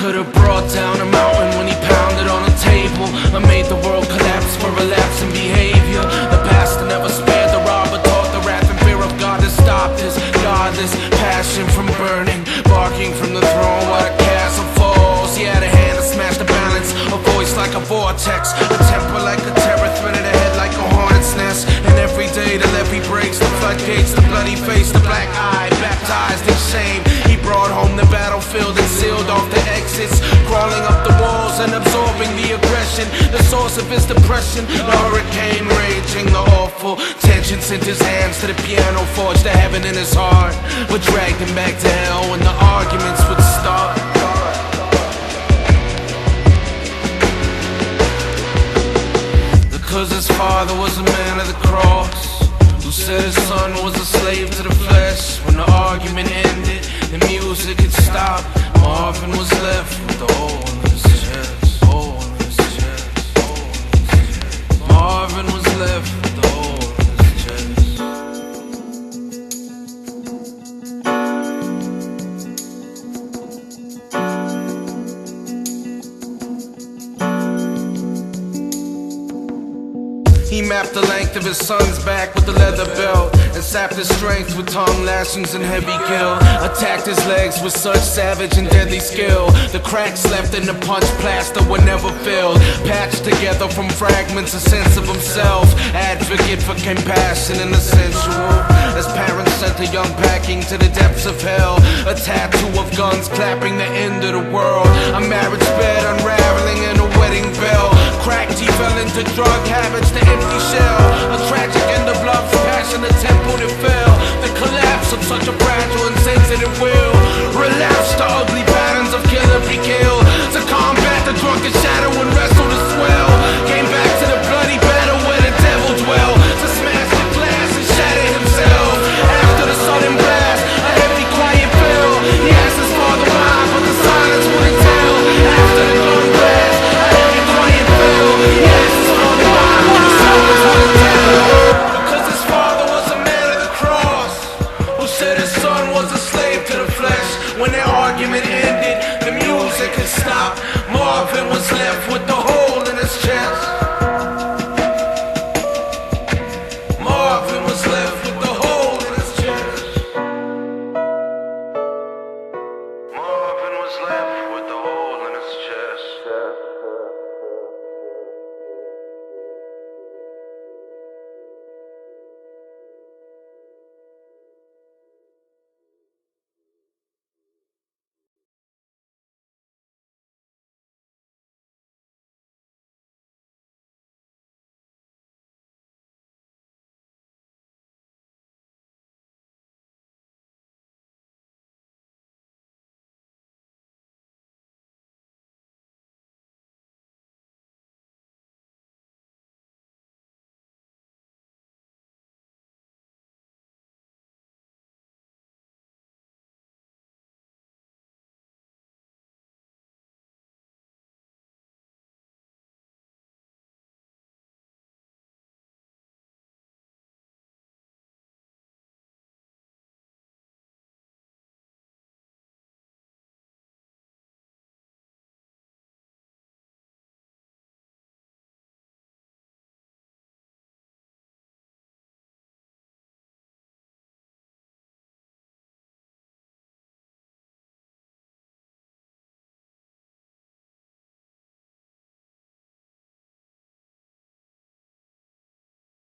Could have brought down a mountain when he pounded on a table. I made the world collapse for a lapse in behavior. The pastor never spared the robber, taught the wrath and fear of God to stop this godless passion from burning, barking from the throne while the castle falls. He had a hand to smash the balance, a voice like a vortex, a temper like a terror, threaded ahead like a hornet's nest. And every day the levee breaks, the floodgates, the bloody face, the black eye, baptized in shame. He brought home the battlefield and sealed off the exits, crawling up the walls and absorbing the aggression, the source of his depression. The hurricane raging, the awful tension sent his hands to the piano, forged a heaven in his heart, but dragged him back to hell when the arguments would start. Because his father was a man of the cross, who said his son was a slave to the flesh. When the argument ended, the music had stopped. Marvin was left with the hole in his chest, hole in his chest, hole in his chest. Marvin was left with the hole in his chest. He mapped the length of his son's back with the leather belt, and sapped his strength with tongue lashings and heavy gill. Attacked his legs with such savage and deadly skill. The cracks left in the punch plaster were never filled. Patched together from fragments, a sense of himself. Advocate for compassion and the sensual. As parents sent a young packing to the depths of hell. A tattoo of guns clapping the end of the world. A marriage bed unraveling in a wedding bell. Cracked, he fell into drug habits, the empty shell. A tragic end of love's passion, a temple that fell. The collapse of such a fragile and sensitive will. Relapse to ugly patterns of kill and be killed. To combat the drunken shadow and wrestle the swell. Came back to the bloody battle where the devil dwell. To smash the glass and shatter himself. After the sudden blast, a heavy quiet fell. He asked his father why, but the silence wouldn't tell. After the gun blast, a heavy quiet fell. He asked his father why, but the silence wouldn't tell. Because his father was a man of the cross, who said his son was a slave to the flesh. When their argument ended, the music had stopped. Marvin was left with the hole in his chest.